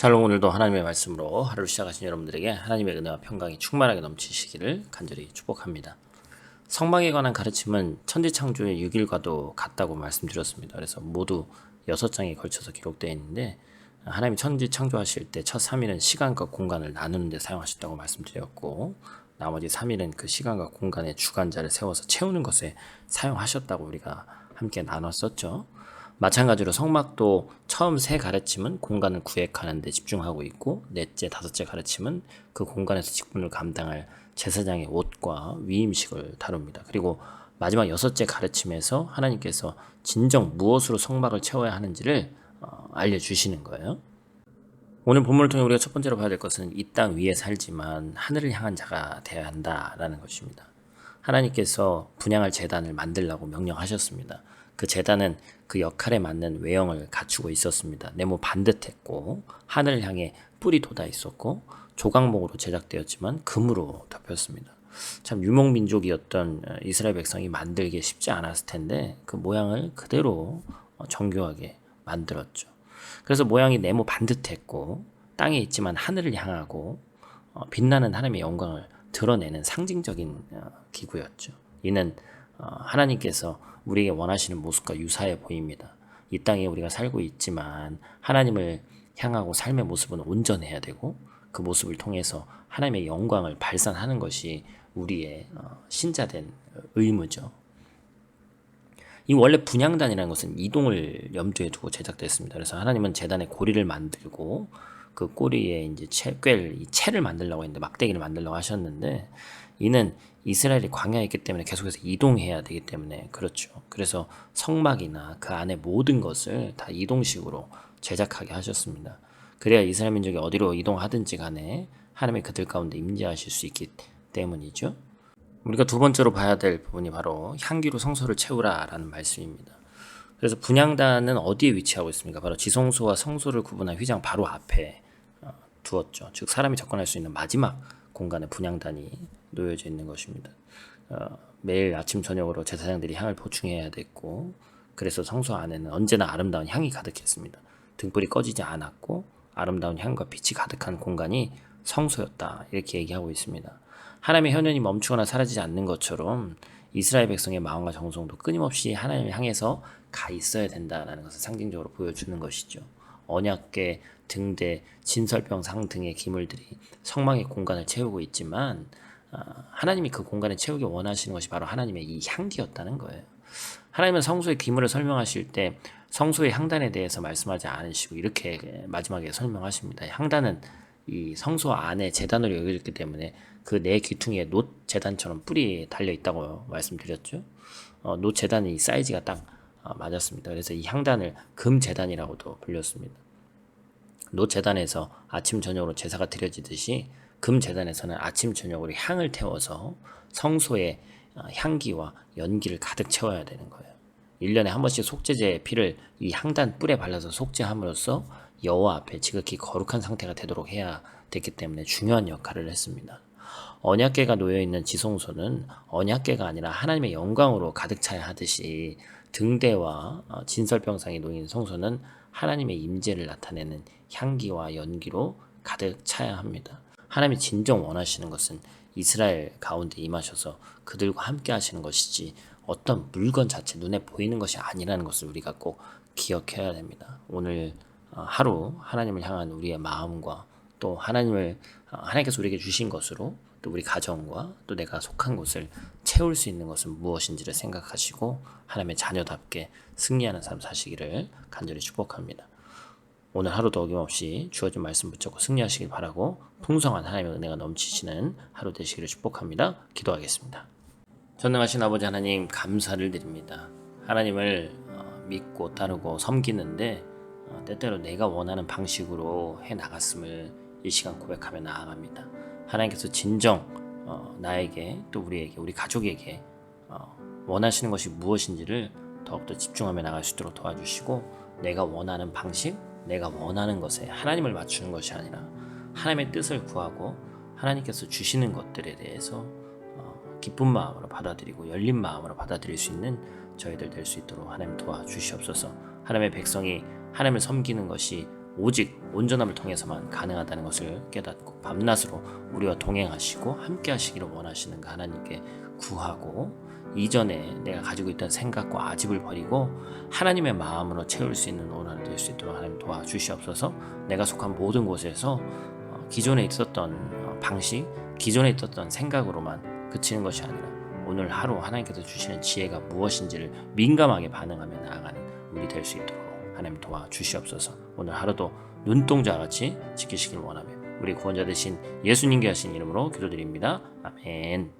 샬롬. 오늘도 하나님의 말씀으로 하루를 시작하신 여러분들에게 하나님의 은혜와 평강이 충만하게 넘치시기를 간절히 축복합니다. 성막에 관한 가르침은 천지창조의 6일과도 같다고 말씀드렸습니다. 그래서 모두 6장에 걸쳐서 기록되어 있는데, 하나님이 천지창조하실 때 첫 3일은 시간과 공간을 나누는 데 사용하셨다고 말씀드렸고, 나머지 3일은 그 시간과 공간의 주관자를 세워서 채우는 것에 사용하셨다고 우리가 함께 나눴었죠. 마찬가지로 성막도 처음 세 가르침은 공간을 구획하는 데 집중하고 있고, 넷째, 다섯째 가르침은 그 공간에서 직분을 감당할 제사장의 옷과 위임식을 다룹니다. 그리고 마지막 여섯째 가르침에서 하나님께서 진정 무엇으로 성막을 채워야 하는지를 알려주시는 거예요. 오늘 본문을 통해 우리가 첫 번째로 봐야 될 것은 이 땅 위에 살지만 하늘을 향한 자가 되어야 한다라는 것입니다. 하나님께서 분향할 제단을 만들라고 명령하셨습니다. 그 제단은 그 역할에 맞는 외형을 갖추고 있었습니다. 네모 반듯했고 하늘을 향해 뿔이 돋아 있었고 조각목으로 제작되었지만 금으로 덮였습니다. 참 유목민족이었던 이스라엘 백성이 만들기 쉽지 않았을 텐데 그 모양을 그대로 정교하게 만들었죠. 그래서 모양이 네모 반듯했고 땅에 있지만 하늘을 향하고 빛나는 하나님의 영광을 드러내는 상징적인 기구였죠. 이는 하나님께서 우리에게 원하시는 모습과 유사해 보입니다. 이 땅에 우리가 살고 있지만 하나님을 향하고 삶의 모습은 온전해야 되고, 그 모습을 통해서 하나님의 영광을 발산하는 것이 우리의 신자된 의무죠. 이 원래 분향단이라는 것은 이동을 염두에 두고 제작됐습니다. 그래서 하나님은 제단의 고리를 만들고 그 꼬리에 이제 이 채를 만들려고 했는데, 막대기를 만들려고 하셨는데, 이는 이스라엘이 광야에 있기 때문에 계속해서 이동해야 되기 때문에 그렇죠. 그래서 성막이나 그 안에 모든 것을 다 이동식으로 제작하게 하셨습니다. 그래야 이스라엘 민족이 어디로 이동하든지 간에 하나님의 그들 가운데 임재하실 수 있기 때문이죠. 우리가 두 번째로 봐야 될 부분이 바로 향기로 성소를 채우라라는 말씀입니다. 그래서 분향단은 어디에 위치하고 있습니까? 바로 지성소와 성소를 구분한 휘장 바로 앞에 두었죠. 즉 사람이 접근할 수 있는 마지막 공간에 분향단이 놓여져 있는 것입니다. 매일 아침 저녁으로 제사장들이 향을 보충해야 됐고, 그래서 성소 안에는 언제나 아름다운 향이 가득했습니다. 등불이 꺼지지 않았고 아름다운 향과 빛이 가득한 공간이 성소였다, 이렇게 얘기하고 있습니다. 하나님의 현현이 멈추거나 사라지지 않는 것처럼 이스라엘 백성의 마음과 정성도 끊임없이 하나님을 향해서 가 있어야 된다는 것을 상징적으로 보여주는 것이죠. 언약궤, 등대, 진설병상 등의 기물들이 성막의 공간을 채우고 있지만 하나님이 그 공간에 채우기 원하시는 것이 바로 하나님의 이 향기였다는 거예요. 하나님은 성소의 기물을 설명하실 때 성소의 향단에 대해서 말씀하지 않으시고 이렇게 마지막에 설명하십니다. 향단은 이 성소 안에 제단으로 여겨졌기 때문에 그 네 귀퉁이에 놋 제단처럼 뿔이 달려 있다고 말씀드렸죠. 놋 제단의 사이즈가 딱 맞았습니다. 그래서 이 향단을 금 제단이라고도 불렸습니다. 놋 제단에서 아침 저녁으로 제사가 드려지듯이 금 제단에서는 아침 저녁으로 향을 태워서 성소의 향기와 연기를 가득 채워야 되는 거예요. 1년에 한 번씩 속죄제의 피를 이 향단 뿔에 발라서 속죄함으로써 여호와 앞에 지극히 거룩한 상태가 되도록 해야 됐기 때문에 중요한 역할을 했습니다. 언약궤가 놓여있는 지성소는 언약궤가 아니라 하나님의 영광으로 가득 차야 하듯이, 등대와 진설병상이 놓인 성소는 하나님의 임재를 나타내는 향기와 연기로 가득 차야 합니다. 하나님이 진정 원하시는 것은 이스라엘 가운데 임하셔서 그들과 함께 하시는 것이지 어떤 물건 자체, 눈에 보이는 것이 아니라는 것을 우리가 꼭 기억해야 됩니다. 오늘 하루 하나님을 향한 우리의 마음과 또 하나님께서 우리에게 주신 것으로 또 우리 가정과 또 내가 속한 곳을 채울 수 있는 것은 무엇인지를 생각하시고 하나님의 자녀답게 승리하는 삶 사시기를 간절히 축복합니다. 오늘 하루도 어김없이 주어진 말씀 붙잡고 승리하시길 바라고 풍성한 하나님의 은혜가 넘치시는 하루 되시기를 축복합니다. 기도하겠습니다. 전능하신 아버지 하나님, 감사를 드립니다. 하나님을 믿고 따르고 섬기는데 때때로 내가 원하는 방식으로 해나갔음을 이 시간 고백하며 나아갑니다. 하나님께서 진정 나에게 또 우리에게, 우리 가족에게 원하시는 것이 무엇인지를 더욱더 집중하며 나갈 수 있도록 도와주시고, 내가 원하는 방식, 내가 원하는 것에 하나님을 맞추는 것이 아니라 하나님의 뜻을 구하고 하나님께서 주시는 것들에 대해서 기쁜 마음으로 받아들이고 열린 마음으로 받아들일 수 있는 저희들 될 수 있도록 하나님 도와주시옵소서. 하나님의 백성이 하나님을 섬기는 것이 오직 온전함을 통해서만 가능하다는 것을 깨닫고 밤낮으로 우리와 동행하시고 함께 하시기를 원하시는 그 하나님께 구하고, 이전에 내가 가지고 있던 생각과 아집을 버리고 하나님의 마음으로 채울 수 있는 오늘 될 수 있도록 하나님 도와주시옵소서. 내가 속한 모든 곳에서 기존에 있었던 방식, 기존에 있었던 생각으로만 그치는 것이 아니라 오늘 하루 하나님께서 주시는 지혜가 무엇인지를 민감하게 반응하며 나아가는 우리 될 수 있도록 하나님 도와주시옵소서. 오늘 하루도 눈동자와 같이 지키시길 원하며 우리 구원자 되신 예수님께 하신 이름으로 기도드립니다. 아멘.